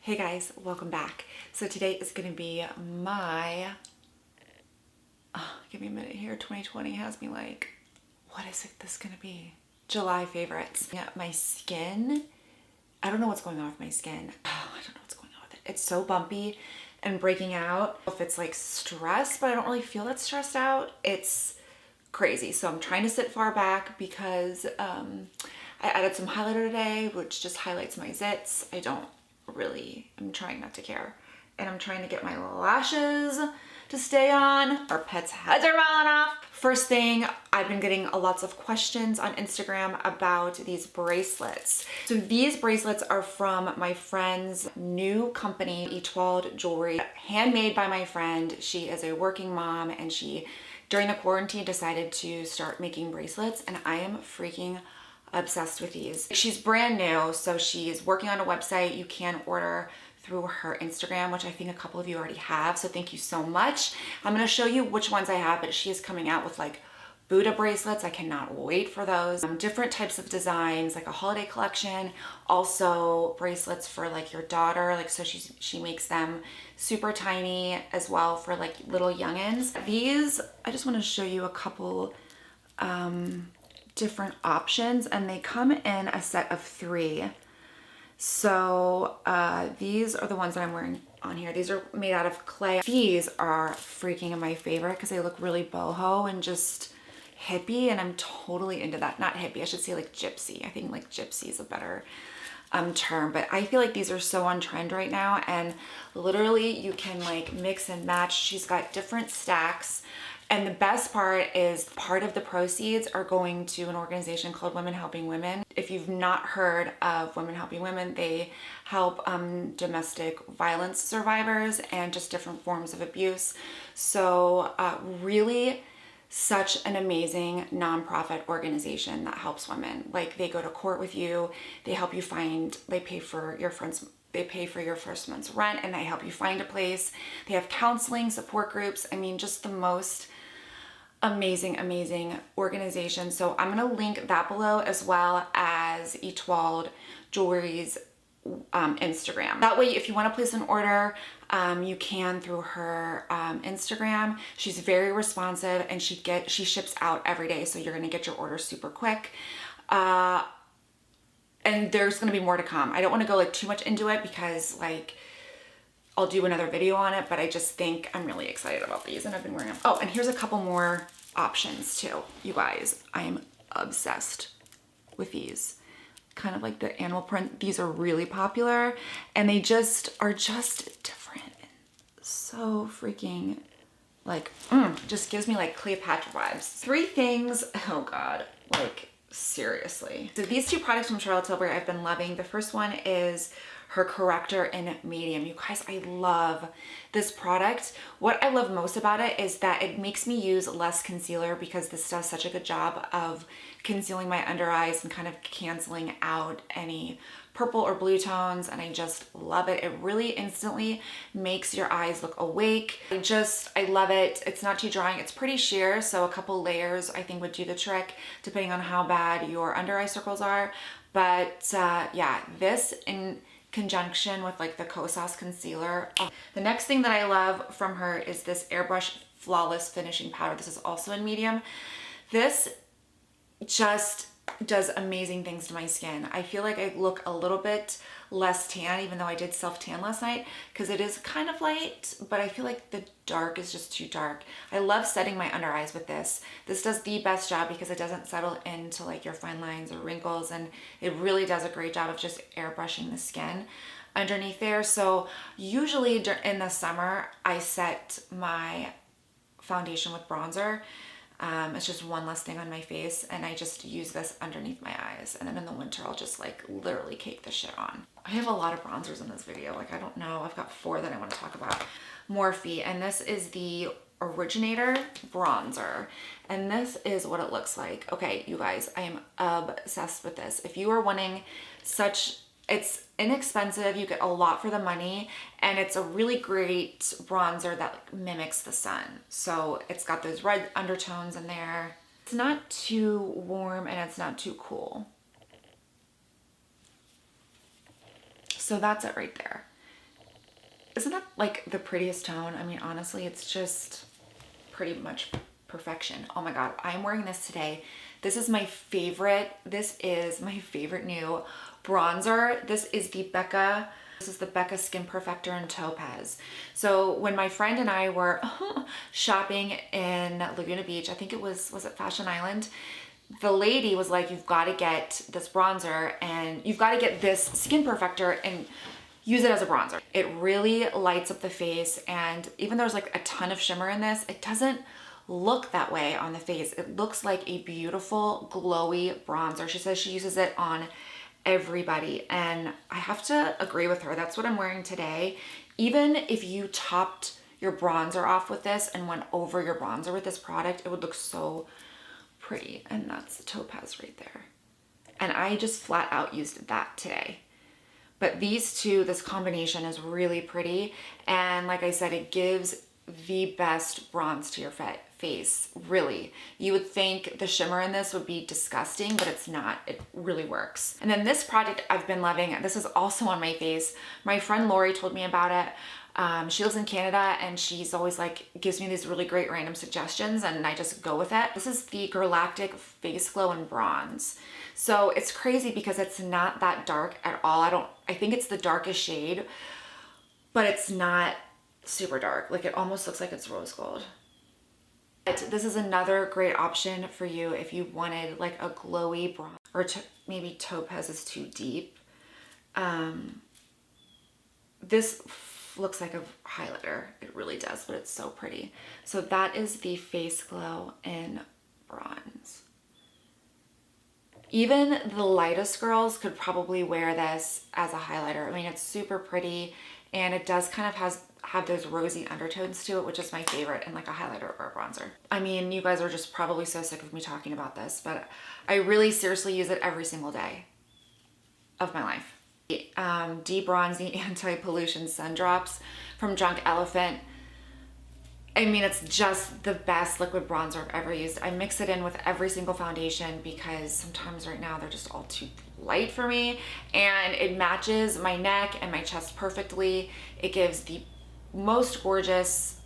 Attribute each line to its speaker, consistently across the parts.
Speaker 1: Hey guys, welcome back. So today is going to be my, give me a minute here, 2020 has me like, what is this going to be? July favorites. Yeah, my skin, I don't know what's going on with my skin. I don't know what's going on with it. It's so bumpy and breaking out. If it's like stress, but I don't really feel that stressed out. It's crazy. So I'm trying to sit far back because I added some highlighter today, which just highlights my zits. I'm trying not to care. And I'm trying to get my lashes to stay on. Our pets' heads are falling off. First thing, I've been getting lots of questions on Instagram about these bracelets. So these bracelets are from my friend's new company, Etoile Jewelry, handmade by my friend. She is a working mom and she, during the quarantine, decided to start making bracelets, and I am freaking obsessed with these. She's brand new, so she's working on a website. You can order through her Instagram, which I think a couple of you already have, so thank you so much. I'm gonna show you which ones I have, but she is coming out with like Buddha bracelets. I cannot wait for those. Different types of designs, like a holiday collection, also bracelets for like your daughter, like so she makes them super tiny as well for like little youngins. These, I just want to show you a couple different options, and they come in a set of 3. So these are the ones that I'm wearing on here. These are made out of clay. These are freaking my favorite because they look really boho and just hippie, and I'm totally into that. Not hippie, I should say like gypsy. I think like gypsy is a better term, but I feel like these are so on trend right now, and literally you can like mix and match. She's got different stacks. And the best part is part of the proceeds are going to an organization called Women Helping Women. If you've not heard of Women Helping Women, they help domestic violence survivors and just different forms of abuse. So really such an amazing nonprofit organization that helps women. Like they go to court with you, they help you find, they pay for your first month's rent, and they help you find a place. They have counseling, support groups. I mean, just the most amazing organization. So I'm going to link that below, as well as Etoile Jewelry's Instagram. That way, if you want to place an order, you can through her Instagram. She's very responsive, and she ships out every day, so you're going to get your order super quick. And there's going to be more to come. I don't want to go like too much into it because like I'll do another video on it, but I just think I'm really excited about these, and I've been wearing them. Oh, and here's a couple more options too. You guys, I am obsessed with these. Kind of like the animal print. These are really popular, and they just are just different. So freaking like, just gives me like Cleopatra vibes. 3 things, oh God, like seriously. So these 2 products from Charlotte Tilbury I've been loving. The first one is her corrector in medium. You guys, I love this product. What I love most about it is that it makes me use less concealer, because this does such a good job of concealing my under eyes and kind of canceling out any purple or blue tones, and I just love it. It really instantly makes your eyes look awake. I love it. It's not too drying. It's pretty sheer, so a couple layers I think would do the trick depending on how bad your under eye circles are. But yeah, this in conjunction with like the Kosas concealer. The next thing that I love from her is this Airbrush Flawless Finishing Powder. This is also in medium. This just does amazing things to my skin. I feel like I look a little bit less tan, even though I did self-tan last night, because it is kind of light, but I feel like the dark is just too dark. I love setting my under eyes with this. This does the best job because it doesn't settle into like your fine lines or wrinkles, and it really does a great job of just airbrushing the skin underneath there. So usually in the summer, I set my foundation with bronzer. It's just one less thing on my face, and I just use this underneath my eyes, and then in the winter I'll just like literally cake this shit on. I have a lot of bronzers in this video, like I don't know, I've got 4 that I want to talk about. Morphe, and this is the Originator bronzer, and this is what it looks like. Okay, you guys, I am obsessed with this. If you are wanting such, it's inexpensive, you get a lot for the money, and it's a really great bronzer that like mimics the sun. So it's got those red undertones in there. It's not too warm and it's not too cool. So that's it right there. Isn't that like the prettiest tone? I mean, honestly, it's just pretty much perfection. Oh my God, I'm wearing this today. This is my favorite. This is my favorite new bronzer. This is the Becca. This is the Becca Skin Perfector in Topaz. So when my friend and I were shopping in Laguna Beach, I think it was it Fashion Island? The lady was like, you've got to get this bronzer and you've got to get this Skin Perfector and use it as a bronzer. It really lights up the face, and even though there's like a ton of shimmer in this, it doesn't look that way on the face. It looks like a beautiful glowy bronzer. She says she uses it on everybody, and I have to agree with her. That's what I'm wearing today. Even if you topped your bronzer off with this and went over your bronzer with this product, it would look so pretty. And that's the Topaz right there. And I just flat out used that today. But these two, this combination is really pretty. And like I said, it gives the best bronze to your face, really. You would think the shimmer in this would be disgusting, but it's not. It really works. And then this product I've been loving. This is also on my face. My friend Lori told me about it. She lives in Canada, and she's always like, gives me these really great random suggestions, and I just go with it. This is the Galactic Face Glow in Bronze. So it's crazy because it's not that dark at all. I think it's the darkest shade, but it's not super dark. Like, it almost looks like it's rose gold. But this is another great option for you if you wanted like a glowy bronze, or maybe Topaz is too deep. This looks like a highlighter. It really does, but it's so pretty. So that is the Face Glow in Bronze. Even the lightest girls could probably wear this as a highlighter. I mean, it's super pretty, and it does kind of have those rosy undertones to it, which is my favorite in like a highlighter or a bronzer. I mean, you guys are just probably so sick of me talking about this, but I really seriously use it every single day of my life. De-bronzing anti-pollution sun drops from Drunk Elephant. I mean, it's just the best liquid bronzer I've ever used. I mix it in with every single foundation because sometimes right now they're just all too light for me, and it matches my neck and my chest perfectly. It gives the most gorgeous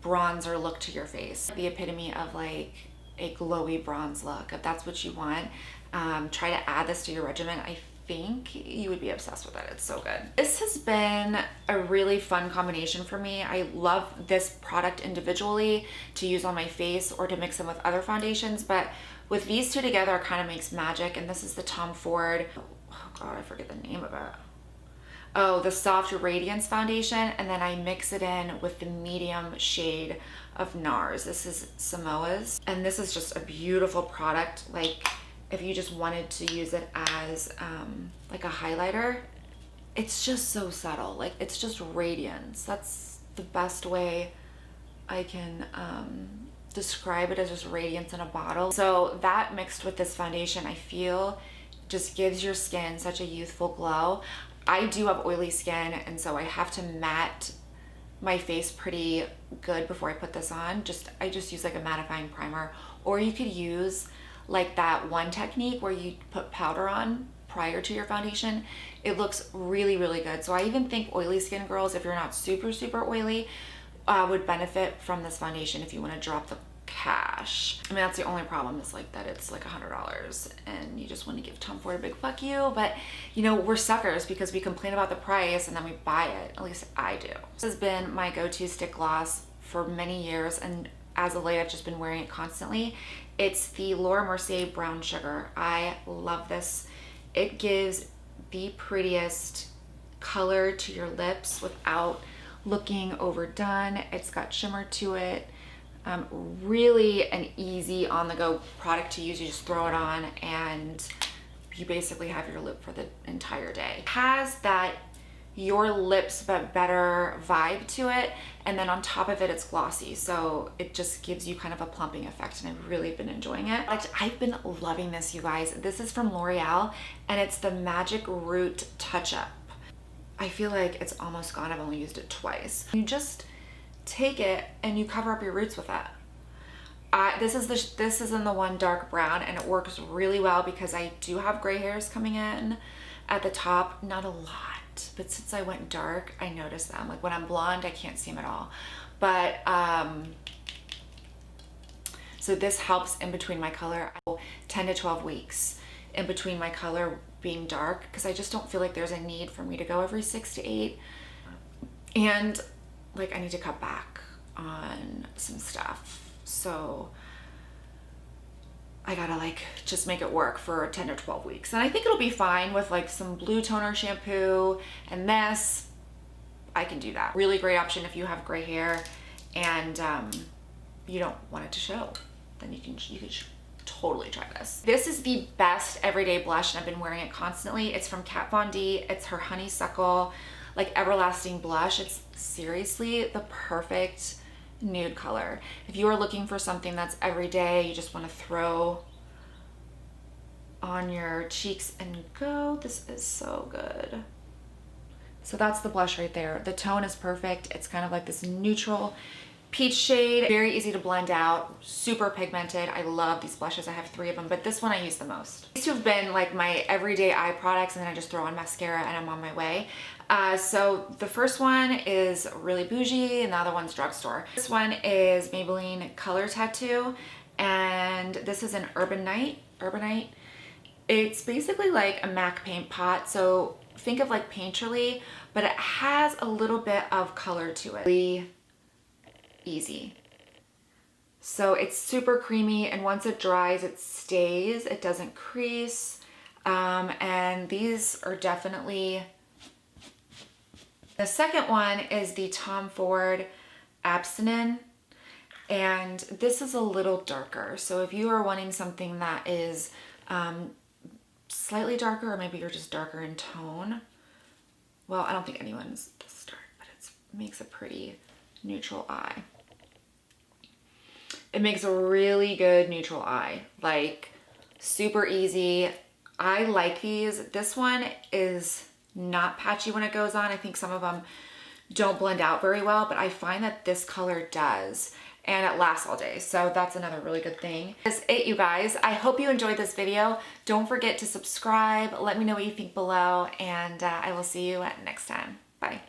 Speaker 1: bronzer look to your face. The epitome of like a glowy bronze look. If that's what you want, try to add this to your regimen. I think you would be obsessed with it. It's so good. This has been a really fun combination for me. I love this product individually to use on my face or to mix them with other foundations, but with these two together, it kind of makes magic. And this is the Tom Ford, oh God, I forget the name of it. Oh, the Soft Radiance foundation, and then I mix it in with the medium shade of NARS. This is Samoa's, and this is just a beautiful product. Like, if you just wanted to use it as like a highlighter, it's just so subtle. Like, it's just radiance. That's the best way I can describe it, as just radiance in a bottle. So that mixed with this foundation, I feel just gives your skin such a youthful glow. I do have oily skin, and so I have to matte my face pretty good before I put this on. I just use like a mattifying primer, or you could use like that one technique where you put powder on prior to your foundation. It looks really, really good. So I even think oily skin girls, if you're not super, super oily, would benefit from this foundation if you want to drop the cash. I mean, that's the only problem, is like that it's like $100 and you just want to give Tom Ford a big fuck you. But you know, we're suckers because we complain about the price and then we buy it. At least I do. This has been my go-to stick gloss for many years, and as of late I've just been wearing it constantly. It's the Laura Mercier Brown Sugar. I love this. It gives the prettiest color to your lips without looking overdone. It's got shimmer to it. Really an easy on-the-go product to use. You just throw it on and you basically have your lip for the entire day. It has that your lips but better vibe to it, and then on top of it, it's glossy, so it just gives you kind of a plumping effect, and I've really been enjoying it. I've been loving this, you guys. This is from L'Oreal, and it's the Magic Root Touch-Up. I feel like it's almost gone. I've only used it twice. You just take it and you cover up your roots with it. This is in the one dark brown, and it works really well because I do have gray hairs coming in at the top. Not a lot, not, but since I went dark, I noticed them. Like when I'm blonde, I can't see them at all. But so this helps in between my color. 10 to 12 weeks in between my color being dark, because I just don't feel like there's a need for me to go every 6 to 8. And like I need to cut back on some stuff. So I gotta like just make it work for 10 to 12 weeks. And I think it'll be fine with like some blue toner shampoo and this. I can do that. Really great option if you have gray hair and you don't want it to show. Then you can totally try this. This is the best everyday blush and I've been wearing it constantly. It's from Kat Von D. It's her Honeysuckle like Everlasting Blush. It's seriously the perfect nude color. If you are looking for something that's everyday, you just want to throw on your cheeks and go, this is so good. So that's the blush right there. The tone is perfect. It's kind of like this neutral peach shade, very easy to blend out, super pigmented. I love these blushes. I have 3 of them, but this one I use the most. These two have been like my everyday eye products, and then I just throw on mascara and I'm on my way. So the first one is really bougie and the other one's drugstore. This one is Maybelline Color Tattoo, and this is an Urbanite. It's basically like a MAC paint pot. So think of like Painterly, but it has a little bit of color to it. Really easy. So it's super creamy, and once it dries, it stays. It doesn't crease. And these are definitely... The second one is the Tom Ford Absinin, and this is a little darker. So if you are wanting something that is slightly darker, or maybe you're just darker in tone, well, I don't think anyone's this dark, but it makes a pretty neutral eye. It makes a really good neutral eye, like super easy. I like these. This one is not patchy when it goes on. I think some of them don't blend out very well, but I find that this color does, and it lasts all day. So that's another really good thing. That's it, you guys. I hope you enjoyed this video. Don't forget to subscribe. Let me know what you think below, and I will see you next time. Bye.